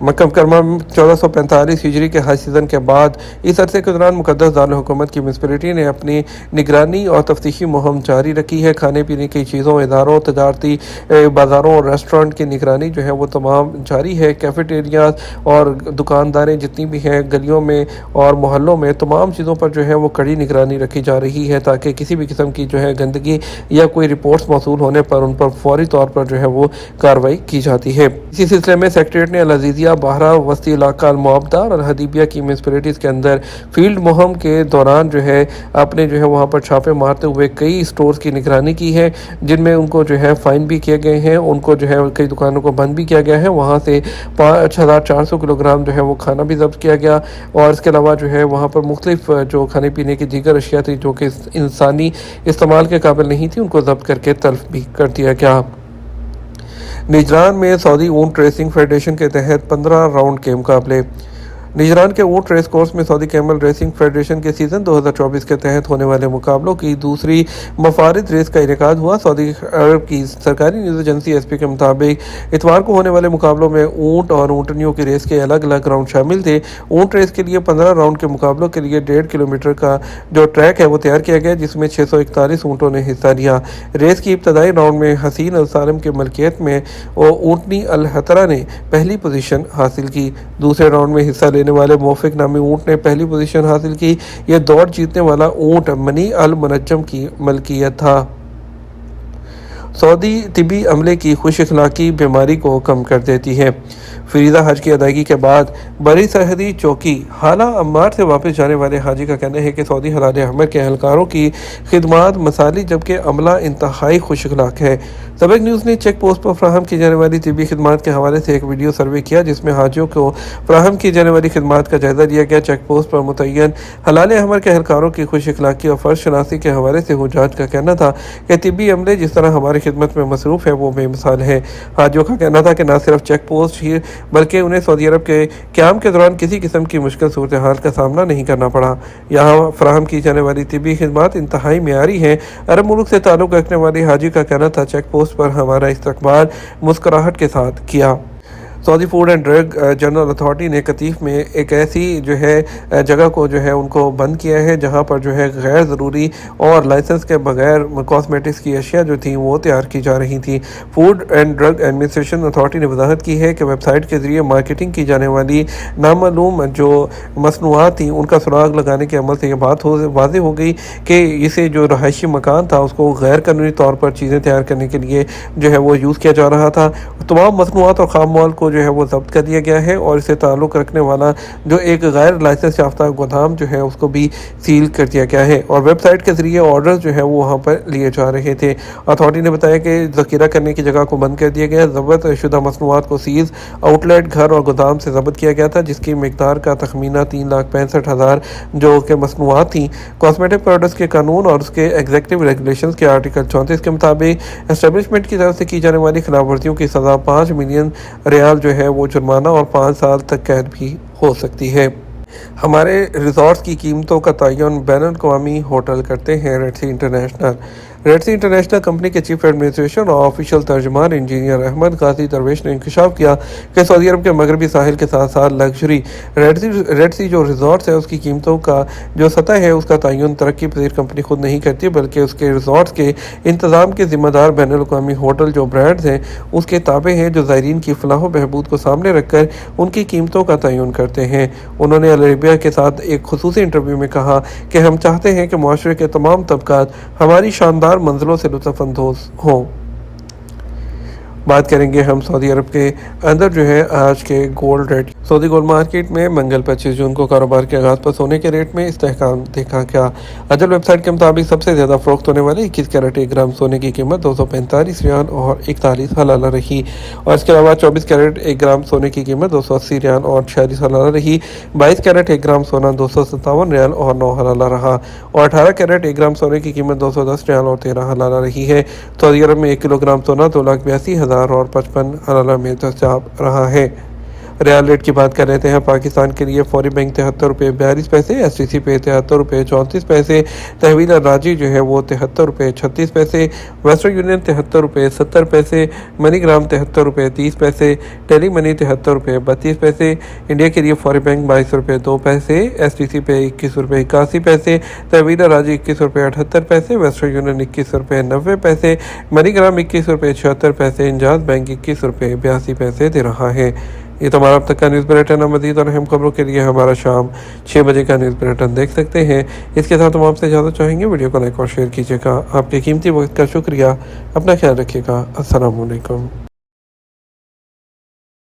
مکہ مکرمہ میں 1445 ہجری کے حج سیزن کے بعد اس عرصے کے دوران مقدس دارالحکومت کی میونسپلٹی نے اپنی نگرانی اور تفتیشی مہم جاری رکھی ہے۔ کھانے پینے کی چیزوں، اداروں، تجارتی بازاروں اور ریسٹورنٹ کی نگرانی جو ہے وہ تمام جاری ہے۔ کیفیٹیریاز اور دکانداریں جتنی بھی ہیں گلیوں میں اور محلوں میں، تمام چیزوں پر جو ہے وہ کڑی نگرانی رکھی جا رہی ہے تاکہ کسی بھی قسم کی جو ہے گندگی یا کوئی رپورٹس موصول ہونے پر ان پر فوری طور پر جو ہے وہ کارروائی کی جاتی ہے۔ اسی سلسلے میں سیکریٹریٹ نے العزیزیہ، باہرہ، وسطی علاقہ، المعابدہ اور الحدیبیہ کی میونسپلٹیز کے اندر فیلڈ مہم کے دوران جو ہے اپنے جو ہے وہاں پر چھاپے مارتے ہوئے کئی سٹورز کی نگرانی کی ہے، جن میں ان کو جو ہے فائن بھی کیے گئے ہیں، ان کو جو ہے کئی دکانوں کو بند بھی کیا گیا ہے۔ وہاں سے 5400 کلو گرام جو ہے وہ کھانا بھی ضبط کیا گیا، اور اس کے علاوہ جو ہے وہاں پر مختلف جو کھانے پینے کی دیگر اشیاء تھی جو کہ انسانی استعمال کے قابل نہیں تھی، ان کو ضبط کر کے تلف بھی کر دیا گیا۔ نجران میں سعودی اونٹ ریسنگ فیڈریشن کے تحت 15 راؤنڈ کے مقابلے۔ نجران کے اونٹ ریس کورس میں سعودی کیمل ریسنگ فیڈریشن کے سیزن 2024 کے تحت ہونے والے مقابلوں کی دوسری مفارد ریس کا انعقاد ہوا۔ سعودی عرب کی سرکاری نیوز ایجنسی ایس پی کے مطابق اتوار کو ہونے والے مقابلوں میں اونٹ اور اونٹنیوں کی ریس کے الگ الگ راؤنڈ شامل تھے۔ اونٹ ریس کے لیے 15 راؤنڈ کے مقابلوں کے لیے 1.5 کلومیٹر کا جو ٹریک ہے وہ تیار کیا گیا، جس میں 641 اونٹوں نے حصہ لیا۔ ریس کی ابتدائی راؤنڈ میں حسین السالم کی ملکیت میں اونٹنی الحترا نے پہلی پوزیشن حاصل کی۔ دوسرے راؤنڈ میں حصہ لینے والے موفق نامی اونٹ نے پہلی پوزیشن حاصل کی۔ یہ دوڑ جیتنے والا اونٹ منی المنجم کی ملکیت تھا۔ سعودی طبی عملے کی خوش اخلاقی بیماری کو کم کر دیتی ہے۔ فریضہ حج کی ادائیگی کے بعد بری سرحدی چوکی حالہ عمار سے واپس جانے والے حاجی کا کہنا ہے کہ سعودی ہلال احمر کے اہلکاروں کی خدمات مثالی جبکہ عملہ انتہائی خوش اخلاق ہے۔ سبق نیوز نے چیک پوسٹ پر فراہم کی جانے والی طبی خدمات کے حوالے سے ایک ویڈیو سروے کیا، جس میں حاجیوں کو فراہم کی جانے والی خدمات کا جائزہ لیا گیا۔ چیک پوسٹ پر متعین ہلال احمر کے اہلکاروں کی خوش اخلاقی اور فرض شناسی کے حوالے سے حجاج کا کہنا تھا کہ طبی عملے جس طرح ہماری خدمت میں مصروف ہے وہ بے مثال ہے۔ حاجیوں کا کہنا تھا کہ نہ صرف چیک پوسٹ ہی بلکہ انہیں سعودی عرب کے قیام کے دوران کسی قسم کی مشکل صورتحال کا سامنا نہیں کرنا پڑا۔ یہاں فراہم کی جانے والی طبی خدمات انتہائی معیاری ہیں۔ عرب ملک سے تعلق رکھنے والے حاجی کا کہنا تھا چیک پوسٹ پر ہمارا استقبال مسکراہٹ کے ساتھ کیا۔ Saudi food and drug general authority نے قطیف میں ایک ایسی جو ہے جگہ کو جو ہے ان کو بند کیا ہے جہاں پر جو ہے غیر ضروری اور لائسنس کے بغیر کاسمیٹکس کی اشیاء جو تھیں وہ تیار کی جا رہی تھیں۔ Food and drug administration authority نے وضاحت کی ہے کہ ویب سائٹ کے ذریعے مارکیٹنگ کی جانے والی نامعلوم جو مصنوعات تھیں ان کا سراغ لگانے کے عمل سے یہ بات واضح ہو گئی کہ اسے جو رہائشی مکان تھا اس کو غیر قانونی طور پر چیزیں تیار کرنے کے لیے جو ہے وہ یوز کیا جا رہا تھا۔ تمام مصنوعات اور خام مال کو جو ہے وہ ضبط کر دیا گیا ہے اور اسے تعلق رکھنے والا جو ایک غیر لائسنس یافتہ گودام جو ہے اس کو بھی سیل کر دیا گیا ہے، اور ویب سائٹ کے ذریعے آرڈرز جو ہے وہ وہاں پر لیے جا رہے تھے۔ اتھارٹی نے بتایا کہ ذخیرہ کرنے کی جگہ کو بند کر دیا گیا۔ ضبط شدہ مصنوعات کو سیز آؤٹ لیٹ گھر اور گودام سے ضبط کیا گیا تھا، جس کی مقدار کا تخمینہ 3,65,000 جو کہ مصنوعات تھیں۔ کاسمیٹک پروڈکٹس کے قانون اور اس کے ایگزیکٹو ریگولیشنز کے آرٹیکل 34 کے مطابق اسٹیبلشمنٹ کی طرف سے کی جانے والی خلاف ورزیوں کی سزا 5 ملین ریال جو ہے وہ جرمانہ اور 5 سال تک قید بھی ہو سکتی ہے۔ ہمارے ریزورٹس کی قیمتوں کا تعین بین الاقوامی ہوٹل کرتے ہیں ریڈ سی انٹرنیشنل۔ ریڈ سی انٹرنیشنل کمپنی کے چیف ایڈمنسٹریشن اور آفیشل ترجمان انجینئر احمد غازی درویش نے انکشاف کیا کہ سعودی عرب کے مغربی ساحل کے ساتھ ساتھ لگژری ریڈ سی جو ریزورٹس ہے اس کی قیمتوں کا جو سطح ہے اس کا تعین ترقی پذیر کمپنی خود نہیں کرتی، بلکہ اس کے ریزورٹس کے انتظام کے ذمہ دار بین الاقوامی ہوٹل جو برانڈز ہیں اس کے تابع ہیں، جو زائرین کی فلاح و بہبود کو سامنے رکھ کر ان کی قیمتوں کا تعین کرتے ہیں۔ انہوں نے العربیہ کے ساتھ ایک خصوصی انٹرویو میں کہا کہ ہم چاہتے ہیں کہ معاشرے کے تمام طبقات ہماری شاندار منزلوں سے لطف اندوز ہوں۔ بات کریں گے ہم سعودی عرب کے اندر جو ہے آج کے گولڈ ریٹ۔ سعودی گولڈ مارکیٹ میں منگل 25 جون کو کاروبار کے آغاز پر سونے کے ریٹ میں استحکام دیکھا گیا۔ اجل ویب سائٹ کے مطابق سب سے زیادہ فروخت ہونے والے 21 کیرٹ 1 گرام سونے کی قیمت 245 ریال اور 41 حلالہ رہی، اور اس کے علاوہ 24 کیرٹ 1 گرام سونے کی قیمت 280 ریال اور 46 حلالہ رہی، 22 کیرٹ 1 گرام سونا 257 ریال اور 9 حلالہ رہا، اور 18 کیرٹ 1 گرام سونے کی قیمت 210 ریال اور 13 حلالہ رہی ہے۔ سعودی عرب میں 1 کلو گرام سونا 2,82,000 اور 55 حلالہ میں دستیاب رہا ہے۔ ریال ریٹ کی بات کر رہے ہیں پاکستان کے لیے فوری بینک 73 روپے 42 پیسے، ایس ٹی سی پہ 73 روپے 34 پیسے، تحویل راجی جو ہے وہ 73 روپے 36 پیسے، ویسٹرن یونین 73 روپے 70 پیسے، منی گرام 73 روپے 30 پیسے، ٹیلی منی 73 روپے 32 پیسے، انڈیا کے لیے فوری بینک 22 روپے 2 پیسے، ایس ٹی سی پہ 21 روپے 81 پیسے، تحویل راجی 21 روپے 78 پیسے، ویسٹرن یونین 21 روپے 90 پیسے، منی گرام 21 روپے 76 پیسے، انجاز بینک 21 روپے 82 پیسے دے رہا ہے۔ یہ تمہارا اب تک کا نیوز بلیٹن ہے۔ مزید اور اہم خبروں کے لیے ہمارا شام 6 بجے کا نیوز بلیٹن دیکھ سکتے ہیں۔ اس کے ساتھ ہم آپ سے اجازت چاہیں گے، ویڈیو کو لائک اور شیئر کیجیے گا۔ آپ کے قیمتی وقت کا شکریہ، اپنا خیال رکھیے گا۔ السلام علیکم۔